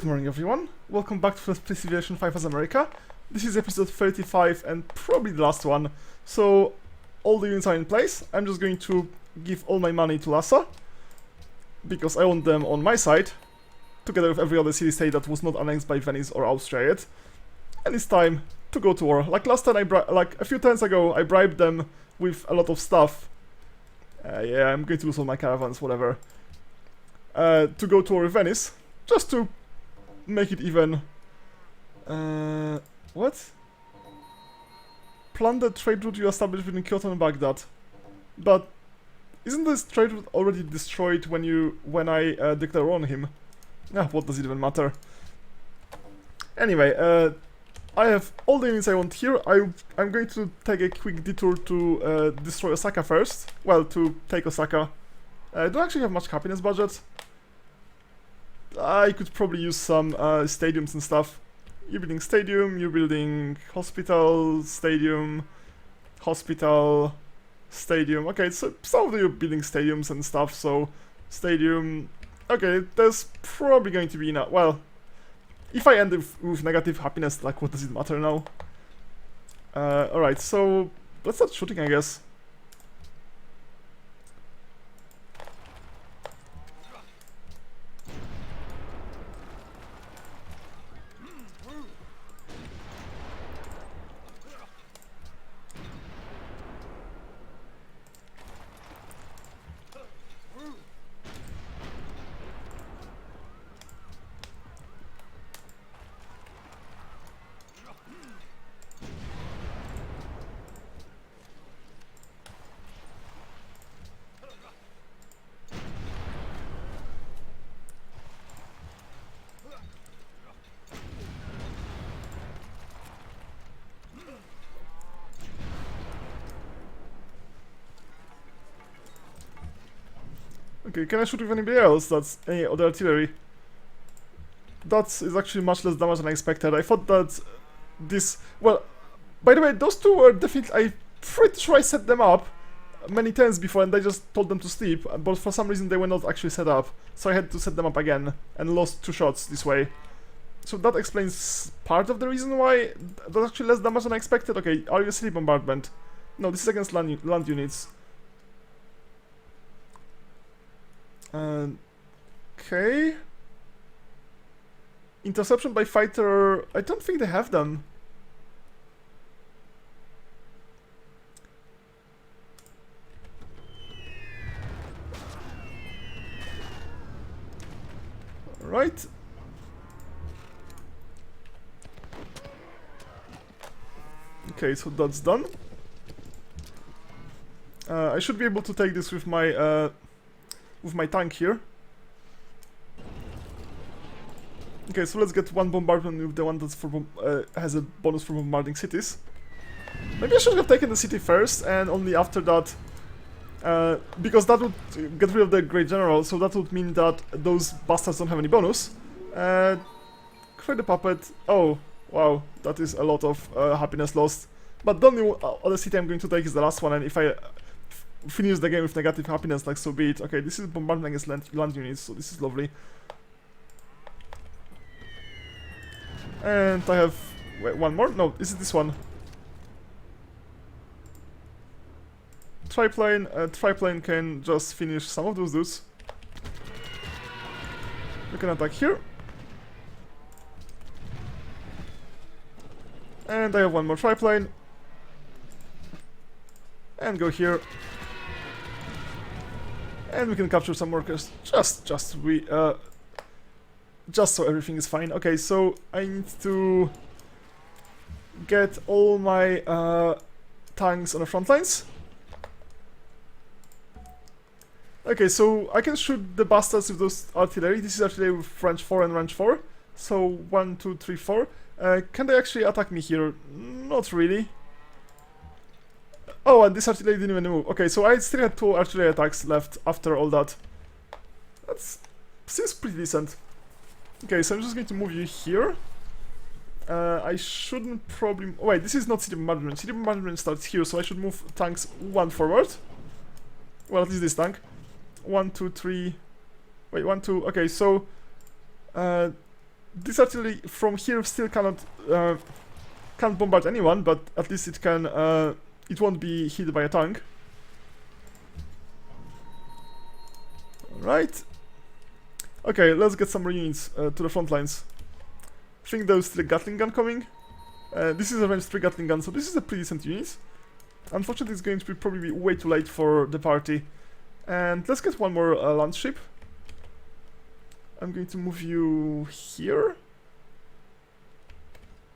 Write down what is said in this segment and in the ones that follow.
Good morning everyone, welcome back to Let's Play Civilization 5 as America. This is episode 35 and probably the last one. So, all the units are in place. I'm just going to give all my money to Lhasa, because I want them on my side, together with every other city-state that was not annexed by Venice or Austria yet. And it's time to go to war. Like last time, like a few times ago, I bribed them with a lot of stuff. Yeah, I'm going to lose all my caravans, whatever. To go to war with Venice, just to make it even. What? Plan the trade route you established between Kyoto and Baghdad. But isn't this trade route already destroyed when I declare on him? Ah, what does it even matter? Anyway, I have all the units I want here. I'm going to take a quick detour to destroy Osaka first. Well, to take Osaka. I don't actually have much happiness budget. I could probably use some stadiums and stuff. You're building stadium, you're building hospital, stadium, hospital, stadium. Okay, so some of you are building stadiums and stuff, so stadium. Okay, there's probably going to be enough. Well, if I end with negative happiness, like what does it matter now? Alright, so let's start shooting, I guess. Okay, can I shoot with anybody else? That's any other artillery. That is actually much less damage than I expected. I thought that this... Well, by the way, those two were definitely... I'm pretty sure I set them up many times before and I just told them to sleep, but for some reason they were not actually set up. So I had to set them up again and lost 2 shots this way. So that explains part of the reason why that's actually less damage than I expected. Okay, are you a city bombardment? No, this is against land units. Okay. Interception by fighter. I don't think they have them. Right. Okay, so that's done. I should be able to take this with my tank here. Okay, so let's get one bombardment with the one that's for has a bonus for bombarding cities. Maybe I should have taken the city first, and only after that, because that would get rid of the Great General, so that would mean that those bastards don't have any bonus. Create the puppet. Oh, wow, that is a lot of happiness lost. But the only other city I'm going to take is the last one, and if I finish the game with negative happiness, like so be it. Okay, this is bombardment against land units, so this is lovely. And I have... Wait, one more? No, is it this one? Triplane. Triplane can just finish some of those dudes. We can attack here. And I have one more triplane. And go here. And we can capture some workers. Just so everything is fine. Okay, so I need to get all my tanks on the front lines. Okay, so I can shoot the bastards with those artillery. This is artillery with range 4 and range 4. So 1, 2, 3, 4. Can they actually attack me here? Not really. Oh, and this artillery didn't even move. Okay, so I still had 2 artillery attacks left after all that. That seems pretty decent. Okay, so I'm just going to move you here. I shouldn't probably... Oh, wait, this is not city bombardment. City bombardment starts here, so I should move tanks 1 forward. Well, at least this tank. 1, 2, 3... Wait, 1, 2... Okay, so... this artillery from here still cannot can't bombard anyone, but at least it can. It won't be hit by a tank. Right. Okay, let's get some more units to the front lines. I think there's still a Gatling gun coming. This is a range 3 Gatling gun, so this is a pretty decent unit. Unfortunately, it's going to be probably way too late for the party. And let's get one more land ship. I'm going to move you here.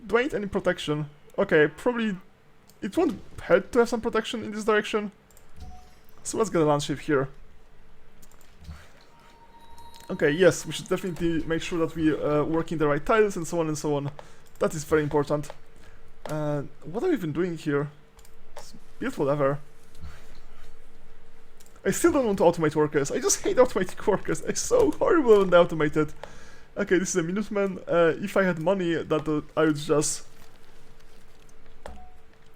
Do I need any protection? Okay, probably it won't hurt to have some protection in this direction. So let's get a land ship here. Okay, yes, we should definitely make sure that we work in the right tiles and so on and so on. That is very important. What are we even doing here? Build whatever. I still don't want to automate workers. I just hate automating workers. It's so horrible when they're automated. Okay, this is a Minuteman. If I had money, I would just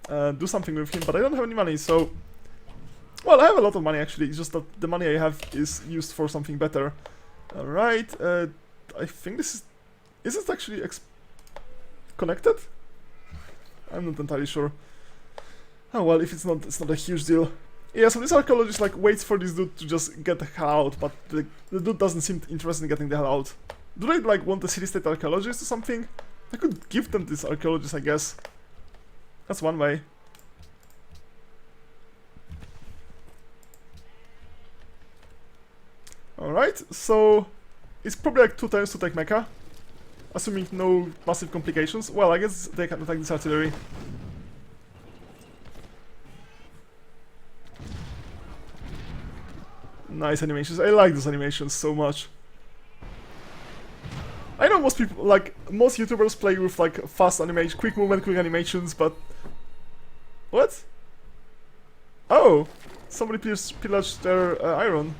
do something with him, but I don't have any money, so... Well, I have a lot of money actually, it's just that the money I have is used for something better. Alright, I think this is... Is it actually connected? I'm not entirely sure. Oh well, if it's not a huge deal. Yeah, so this archaeologist like waits for this dude to just get the hell out, but the dude doesn't seem interested in getting the hell out. Do they like want a city-state archaeologist or something? I could give them this archaeologist, I guess. That's one way. Alright, so it's probably like 2 turns to take mecha. Assuming no massive complications. Well, I guess they can attack this artillery. Nice animations. I like those animations so much. I know most people, like, most YouTubers play with, like, fast animation, quick movement, quick animations, but... What? Oh! Somebody pillaged their iron.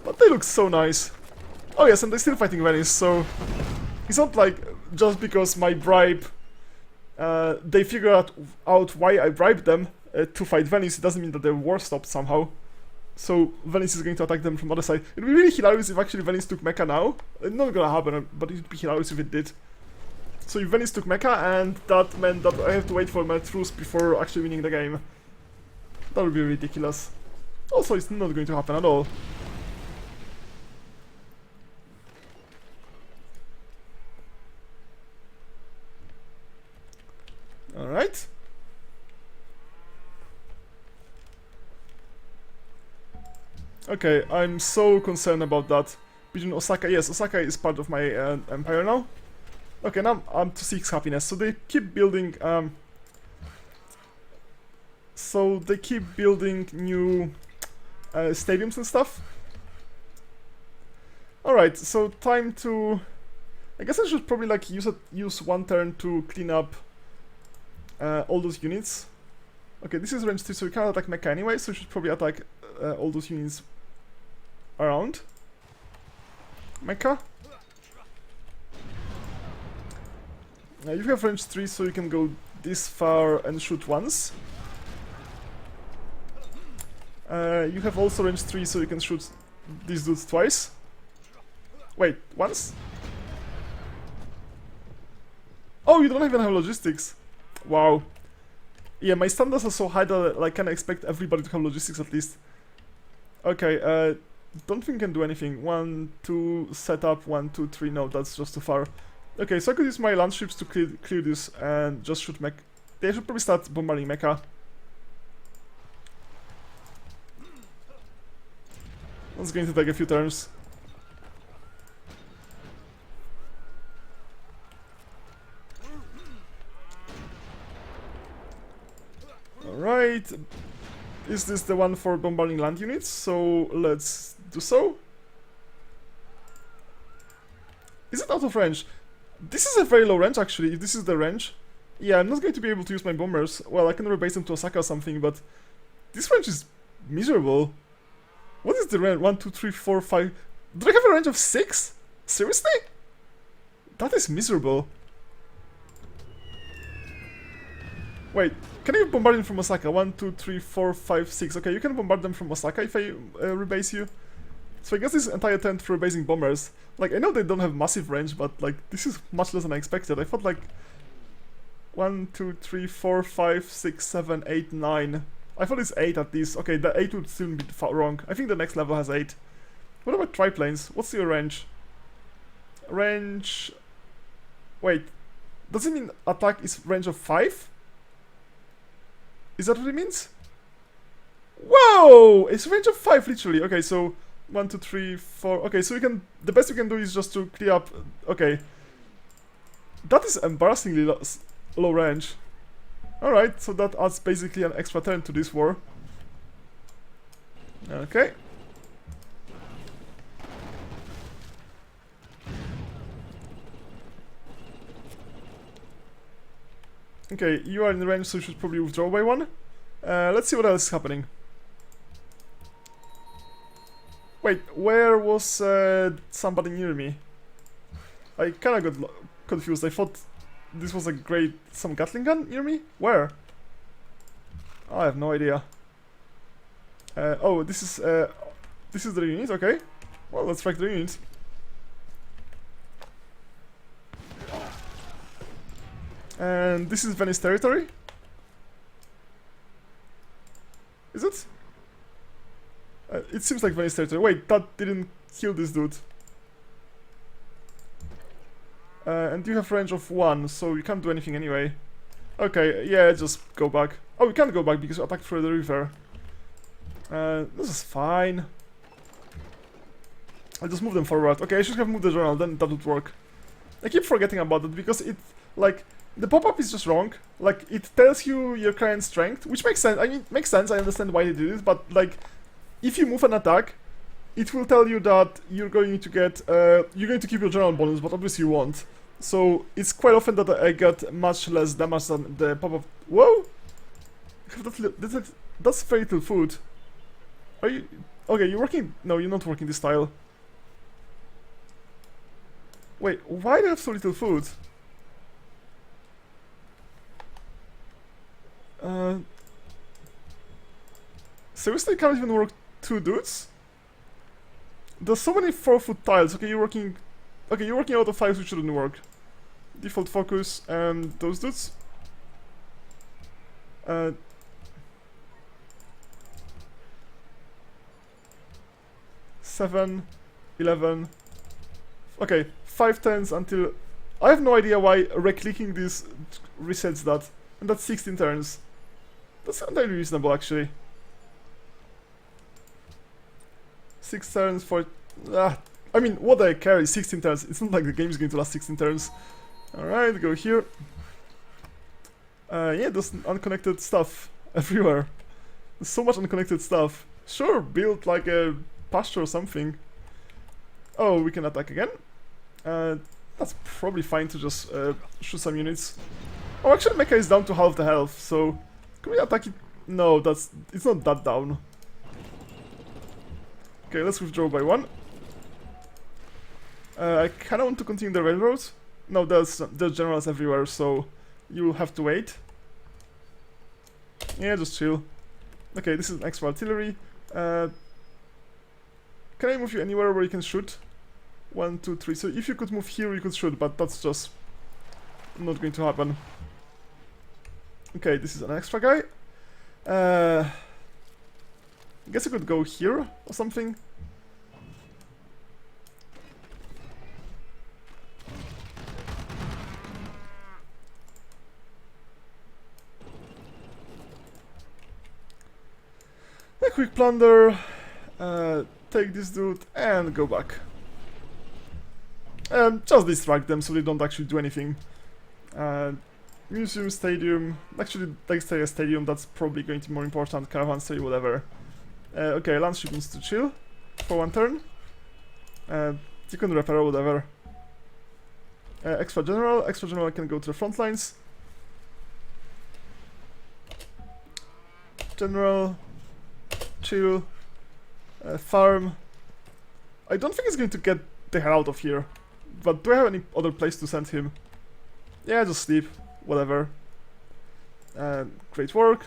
But they look so nice. Oh yes, and they're still fighting Venice, so... It's not like, just because my bribe... they figure out why I bribed them to fight Venice, it doesn't mean that their war stopped somehow. So Venice is going to attack them from the other side. It would be really hilarious if actually Venice took mecha now. It's not gonna happen, but it would be hilarious if it did. So if Venice took mecha, and that meant that I have to wait for my truce before actually winning the game. That would be ridiculous. Also, it's not going to happen at all. Alright. Okay, I'm so concerned about that. Between Osaka, yes, Osaka is part of my empire now. Okay, now I'm to 6 happiness. So they keep building. So they keep building new stadiums and stuff. All right, so time to. I guess I should probably like use 1 turn to clean up all those units. Okay, this is range 3, so we can't attack mecha anyway. So we should probably attack all those units around mecha. You have range 3, so you can go this far and shoot once. You have also range 3, so you can shoot these dudes twice. Wait, once? Oh, you don't even have logistics. Wow. Yeah, my standards are so high that I can expect everybody to have logistics at least. Okay, don't think I can do anything. 1, 2, set up, 1, 2, 3, no, that's just too far. Okay, so I could use my land ships to clear this and just shoot mech. They should probably start bombarding mecha. That's going to take a few turns. Alright. Is this the one for bombarding land units? So let's do so. Is it out of range? This is a very low range actually, if this is the range. Yeah, I'm not going to be able to use my bombers. Well, I can rebase them to Osaka or something, but this range is miserable. What is the range? 1, 2, 3, 4, 5. Do I have a range of 6? Seriously? That is miserable. Wait, can you bombard them from Osaka? 1, 2, 3, 4, 5, 6. Okay, you can bombard them from Osaka if I rebase you. So I guess this entire turn through basing bombers. Like, I know they don't have massive range, but like, this is much less than I expected. I thought like 1, 2, 3, 4, 5, 6, 7, 8, 9. I thought it's 8 at least. Okay, the 8 would still be wrong. I think the next level has 8. What about triplanes? What's your range? Range... Wait. Does it mean attack is range of 5? Is that what it means? Whoa! It's range of 5, literally. Okay, so 1, 2, 3, 4. Okay, so we can... The best we can do is just to clear up... Okay. That is embarrassingly low range. Alright, so that adds basically an extra turn to this war. Okay. Okay, you are in the range, so you should probably withdraw by 1. Let's see what else is happening. Wait, where was somebody near me? I kinda got confused. I thought this was some Gatling gun near me? Where? Oh, I have no idea. Oh, this is the unit, okay. Well, let's track the unit. And this is Venice territory? Is it? It seems like Venice territory. Wait, that didn't kill this dude. And you have range of 1, so you can't do anything anyway. Okay, yeah, just go back. Oh, we can't go back because you attacked through the river. This is fine. I'll just move them forward. Okay, I should have moved the journal, then that would work. I keep forgetting about it because it, like, the pop-up is just wrong. Like, it tells you your current strength, which makes sense. I mean, it makes sense, I understand why they did it, but, like, if you move an attack, it will tell you that you're going to get, you're going to keep your general bonus, but obviously you won't. So, it's quite often that I get much less damage than the pop-up. Whoa! That's very little food. Are you... Okay, you're working... No, you're not working this tile. Wait, why do you have so little food? Seriously, you can't even work 2 dudes? There's so many 4-foot tiles. Okay, you're working... Okay, you're working out of 5, which shouldn't work. Default focus and those dudes. 7, 11. Okay, 5 turns until... I have no idea why reclicking this resets that. And that's 16 turns. That's entirely reasonable, actually. 6 turns for... I mean, what I care is 16 turns. It's not like the game is going to last 16 turns. Alright, go here. Yeah, there's unconnected stuff everywhere. There's so much unconnected stuff. Sure, build like a pasture or something. Oh, we can attack again. That's probably fine to just shoot some units. Oh, actually Mecha is down to half the health, so... Can we attack it? No, it's not that down. Okay, let's withdraw by 1. I kinda want to continue the railroads. No, there's generals everywhere, so you'll have to wait. Yeah, just chill. Okay, this is an extra artillery. Can I move you anywhere where you can shoot? 1, 2, 3. So if you could move here, you could shoot, but that's just not going to happen. Okay, this is an extra guy. I guess I could go here or something. A quick plunder, take this dude and go back. Just distract them so they don't actually do anything. Museum, stadium, actually like stay a stadium, that's probably going to be more important, caravan stay, whatever. Okay, land ship needs to chill for 1 turn. You can repair, whatever. Extra general can go to the front lines. General, chill, farm. I don't think he's going to get the hell out of here. But do I have any other place to send him? Yeah, just sleep. Whatever. Great work.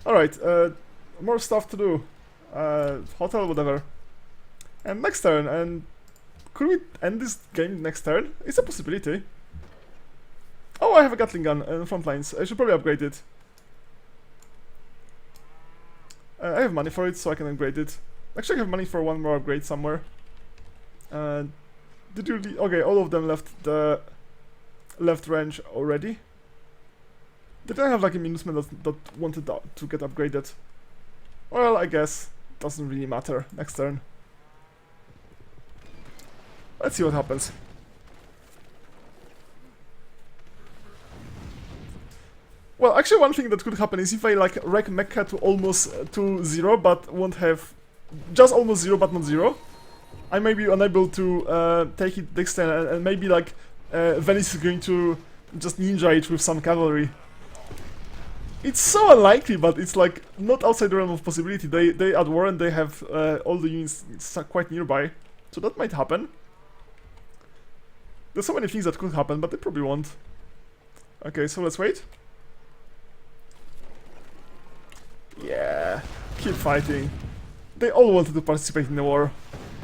Alright, more stuff to do. Hotel, whatever. And next turn, and could we end this game next turn? It's a possibility. Oh, I have a Gatling gun in front lines. I should probably upgrade it. I have money for it, so I can upgrade it. Actually, I have money for one more upgrade somewhere. Did you... Okay, all of them left the left range already. Did I have like a minusman that wanted to get upgraded? Well, I guess doesn't really matter. Next turn. Let's see what happens. Well, actually one thing that could happen is if I like wreck Mecha to almost to 0 but won't have... just almost 0 but not 0. I may be unable to take it next turn, and maybe like Venice is going to just ninja it with some cavalry. It's so unlikely, but it's like not outside the realm of possibility. They at war and they have all the units quite nearby, so that might happen. There's so many things that could happen, but they probably won't. Okay, so let's wait. Yeah, keep fighting. They all wanted to participate in the war.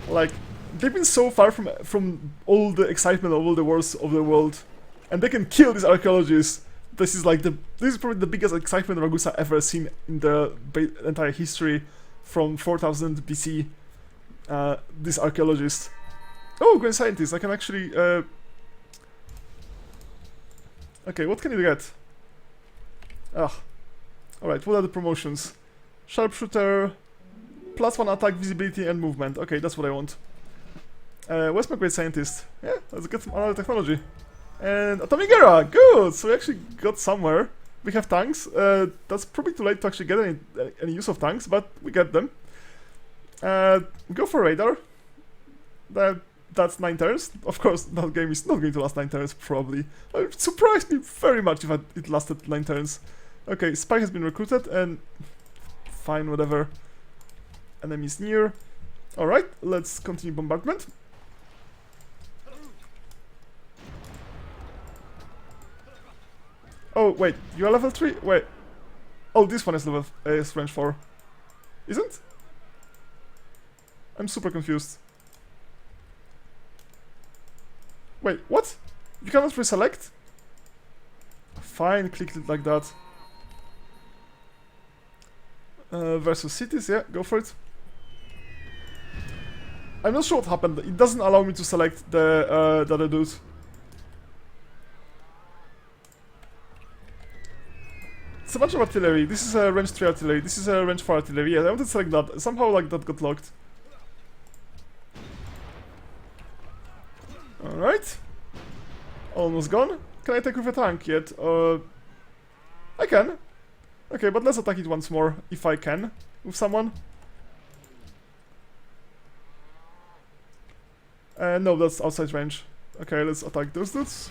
Like, they've been so far from all the excitement of all the wars of the world, and they can kill these archaeologists. This is like this is probably the biggest excitement Ragusa ever seen in the entire history from 4000 BC. This archaeologist. Oh, Grand Scientist! I can actually. Okay, what can you get? Ah, all right. What are the promotions? Sharpshooter. +1 attack, visibility, and movement. Okay, that's what I want. Where's my Great Scientist? Yeah, let's get some other technology. And Atomic Era! Good! So we actually got somewhere. We have tanks. That's probably too late to actually get any use of tanks, but we get them. Go for radar. That's 9 turns. Of course, that game is not going to last 9 turns, probably. It surprised me very much if it lasted 9 turns. Okay, Spy has been recruited, and... fine, whatever. Enemies near. Alright, let's continue bombardment. Oh, wait, you are level 3? Wait. Oh, this one is level is range 4. Isn't? I'm super confused. Wait, what? You cannot reselect? Fine, click it like that. Versus cities, yeah, go for it. I'm not sure what happened. It doesn't allow me to select the other dude. It's a bunch of artillery. This is a range 3 artillery. This is a range 4 artillery. Yeah, I wanted to select that. Somehow, like, that got locked. Alright. Almost gone. Can I attack with a tank yet? I can. Okay, but let's attack it once more, if I can, with someone. No, that's outside range. Okay, let's attack those dudes.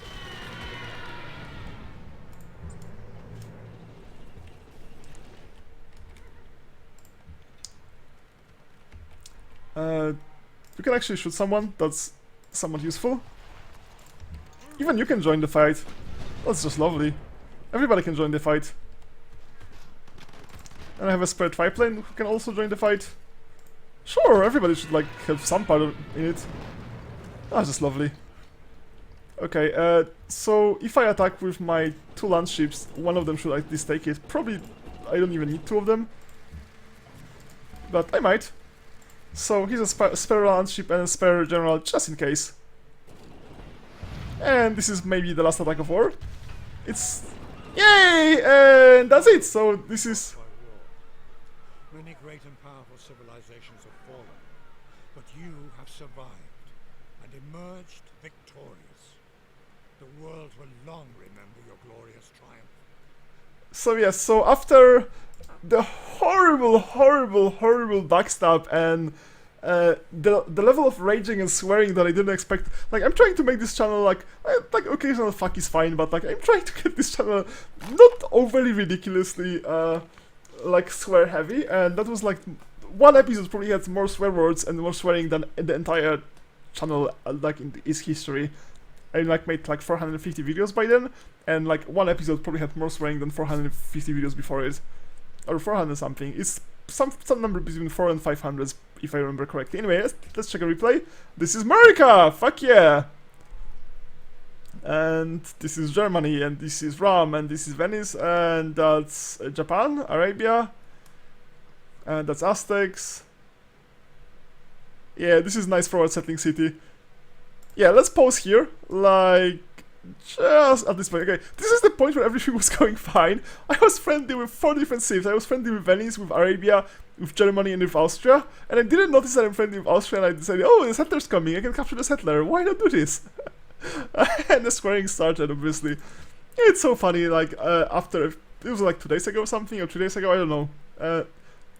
You can actually shoot someone, that's somewhat useful. Even you can join the fight. That's just lovely. Everybody can join the fight. And I have a spare triplane who can also join the fight. Sure, everybody should like have some part in it. That's just lovely. Okay, so if I attack with my 2 land ships, one of them should at least take it. Probably I don't even need 2 of them. But I might. So here's a spare land ship and a spare general just in case. And this is maybe the last attack of war. It's... Yay! And that's it! So this is... Many great and powerful civilizations have fallen, but you have survived and emerged victorious. The world will long remember your glorious triumph. So yes, so after the horrible backstab and the level of raging and swearing that I didn't expect, like I'm trying to make this channel like occasional fuck is fine, but like I'm trying to get this channel not overly ridiculously like swear heavy, and that was like one episode probably had more swear words and more swearing than the entire channel like in its history. I like made like 450 videos by then, and like one episode probably had more swearing than 450 videos before it, or 400 something. It's some number between 4 and 500, if I remember correctly. Anyway, let's check a replay. This is America! Fuck yeah! And this is Germany, and this is Rome, and this is Venice, and that's Japan, Arabia, and that's Aztecs. Yeah, this is nice forward settling city. Yeah, let's pause here, like, just at this point. Okay, this is the point where everything was going fine. I was friendly with 4 different cities. I was friendly with Venice, with Arabia, with Germany, and with Austria. And I didn't notice that I'm friendly with Austria, and I decided, oh, the settler's coming, I can capture the settler, why not do this? And the squaring started, obviously. It's so funny, like, after, it was like 2 days ago or something, or 3 days ago, I don't know.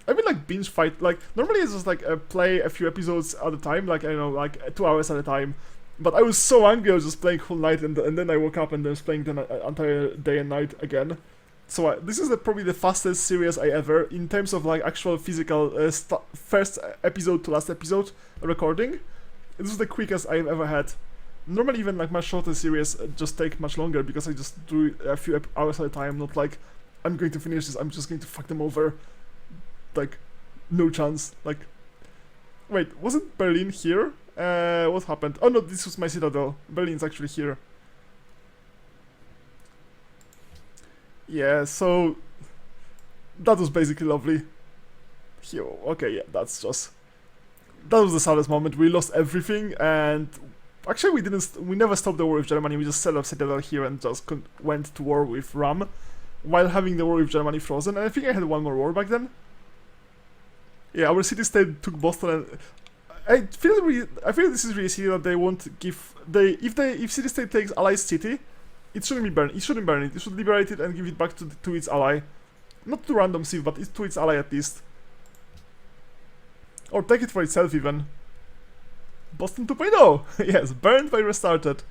I mean, like, binge fight, like, normally it's just, like, play a few episodes at a time, like, I don't know, like, 2 hours at a time. But I was so angry, I was just playing whole night, and then I woke up and I was playing the entire day and night again. So this is probably the fastest series I ever, in terms of, like, actual physical, first episode to last episode recording. This is the quickest I've ever had. Normally even like my shorter series just take much longer because I just do a few hours at a time, not like I'm going to finish this, I'm just going to fuck them over. Like, no chance. Like, wait, wasn't Berlin here? What happened? Oh no, this was my citadel. Berlin's actually here. Yeah, so that was basically lovely. Here, okay, yeah, that was the saddest moment. We lost everything, and actually we never stopped the war with Germany. We just set up citadel here and just went to war with Ram, while having the war with Germany frozen. And I think I had one more war back then. Yeah, our city-state took Boston, and I feel this is really silly that they won't give if city-state takes ally's city, it shouldn't be burned. It shouldn't burn it. It should liberate it and give it back to its ally, not to random civ, but to its ally at least, or take it for itself even. Boston 2.0, yes, burned by restarted.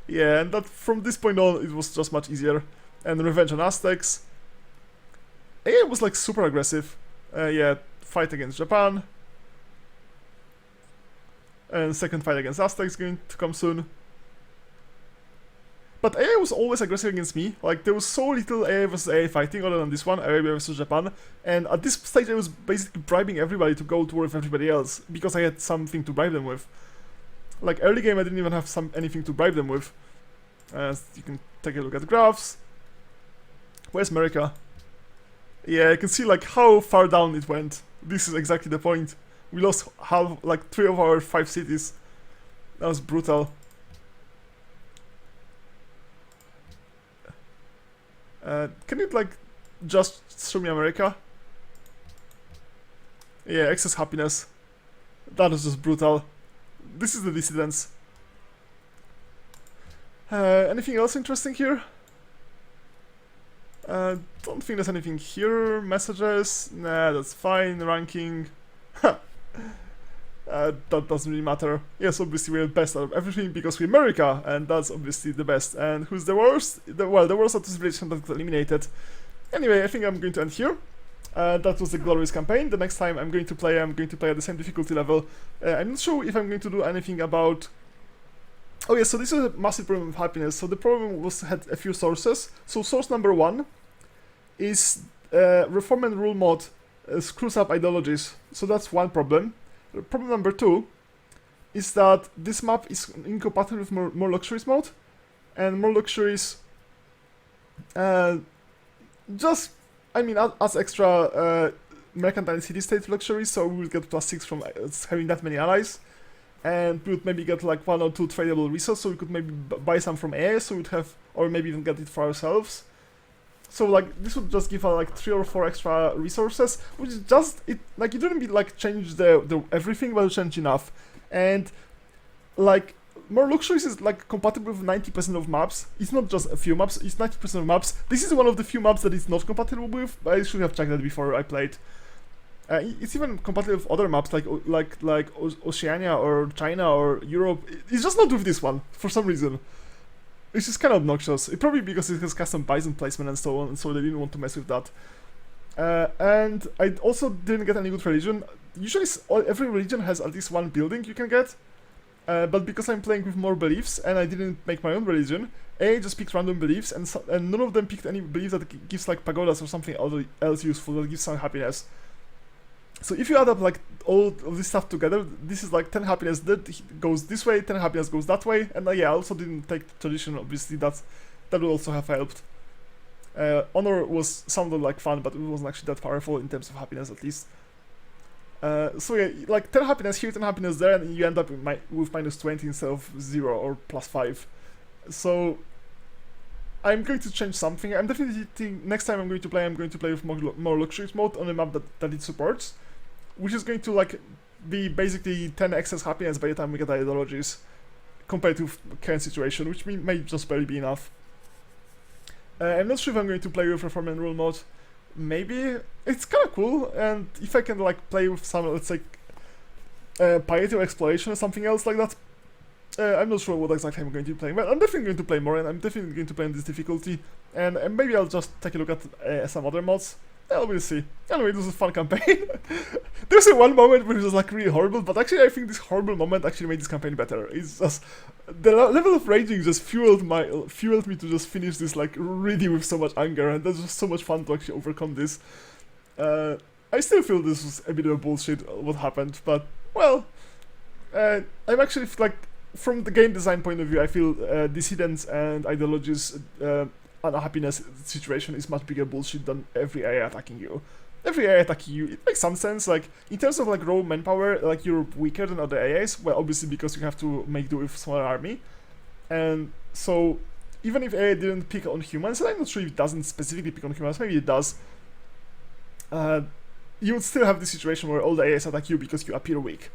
Yeah, and that from this point on it was just much easier. And revenge on Aztecs. AA was like super aggressive. Yeah, fight against Japan. And second fight against Aztecs going to come soon. But AA was always aggressive against me. Like, there was so little AA versus AA fighting other than this one, Arabia versus Japan. And at this stage I was basically bribing everybody to go to war with everybody else, because I had something to bribe them with. Like, early game I didn't even have anything to bribe them with. You can take a look at the graphs. Where's America? Yeah, you can see like how far down it went. This is exactly the point. We lost like 3 of our 5 cities. That was brutal. Can you like just show me America? Yeah, excess happiness. That was just brutal. This is the dissidents. Anything else interesting here? Don't think there's anything here. Messages? Nah, that's fine. Ranking. That doesn't really matter. Yes, obviously we're the best out of everything because we're America, and that's obviously the best. And who's the worst? Well, the worst out of civilization that got eliminated. Anyway, I think I'm going to end here. That was the glorious campaign. The next time I'm going to play at the same difficulty level. I'm not sure if I'm going to do anything about... Oh yeah, so this is a massive problem of happiness. So the problem had a few sources. So source number 1 is reform and rule mod screws up ideologies. So that's one problem. Problem number 2 is that this map is incompatible with more luxuries mode, and more luxuries just, I mean, as extra mercantile city-state luxuries, so we will get +6 from having that many allies, and we would maybe get like 1 or 2 tradable resources, so we could maybe buy some from AA, so we'd have, or maybe even get it for ourselves. So like this would just give us like 3 or 4 extra resources, which is just like it wouldn't be like change the everything, but change enough. And like more luxuries is like compatible with 90% of maps. It's not just a few maps; it's 90% of maps. This is one of the few maps that it's not compatible with. I should have checked that before I played. It's even compatible with other maps like Oceania or China or Europe. It's just not with this one for some reason. It's just kind of obnoxious. It probably because it has custom bison placement and so on, and so they didn't want to mess with that. And I also didn't get any good religion. Usually every religion has at least one building you can get, but because I'm playing with more beliefs and I didn't make my own religion, I just picked random beliefs, and none of them picked any belief that gives like pagodas or something else useful that gives some happiness. So if you add up like all of this stuff together, this is like 10 happiness that goes this way, 10 happiness goes that way, and yeah, I also didn't take tradition, obviously, that would also have helped. Honor sounded like fun, but it wasn't actually that powerful in terms of happiness, at least. So yeah, like 10 happiness here, 10 happiness there, and you end up with minus 20 instead of 0 or plus 5. So I'm going to change something. I'm definitely thinking next time I'm going to play with more luxury mode on a map that it supports, which is going to like be basically 10 excess happiness by the time we get ideologies, compared to current situation, which may just barely be enough. I'm not sure if I'm going to play with reform and rule mode. Maybe it's kind of cool, and if I can like play with some, let's say, piety or exploration or something else like that. I'm not sure what exactly I'm going to be playing, but I'm definitely going to play more, and I'm definitely going to play in this difficulty, and maybe I'll just take a look at some other mods. We'll see. Anyway, this was a fun campaign. There's one moment which was like really horrible, but actually I think this horrible moment actually made this campaign better. It's just the level of raging just fueled me to just finish this like really with so much anger, and that's just so much fun to actually overcome this. I still feel this was a bit of bullshit what happened, but well, I'm actually like, from the game design point of view, I feel dissidents and ideologies unhappiness situation is much bigger bullshit than every AI attacking you. Every AI attacking you, it makes some sense. Like in terms of like raw manpower, like you're weaker than other AIs. Well, obviously because you have to make do with smaller army, and so even if AI didn't pick on humans, and I'm not sure if it doesn't specifically pick on humans, maybe it does. You would still have this situation where all the AIs attack you because you appear weak,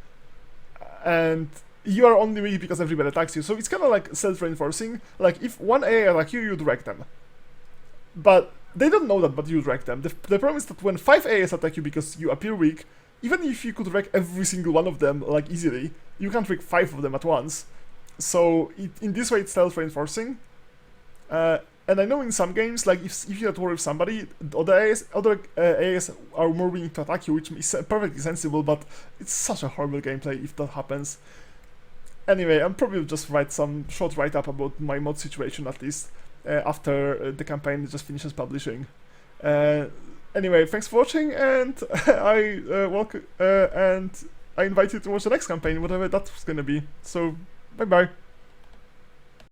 and you are only weak because everybody attacks you. So it's kind of like self-reinforcing. Like if one AI attacks you, you'd wreck them. But they don't know that, but you'd wreck them. The problem is that when 5 AIs attack you because you appear weak, even if you could wreck every single one of them like easily, you can't wreck 5 of them at once. So in this way, it's self-reinforcing. And I know in some games, like if you're at war with somebody, other AIs are more willing to attack you, which is perfectly sensible. But it's such a horrible gameplay if that happens. Anyway, I'll probably just write some short write-up about my mod situation at least after the campaign just finishes publishing. Anyway, thanks for watching, and I invite you to watch the next campaign, whatever that's gonna be. So, bye bye.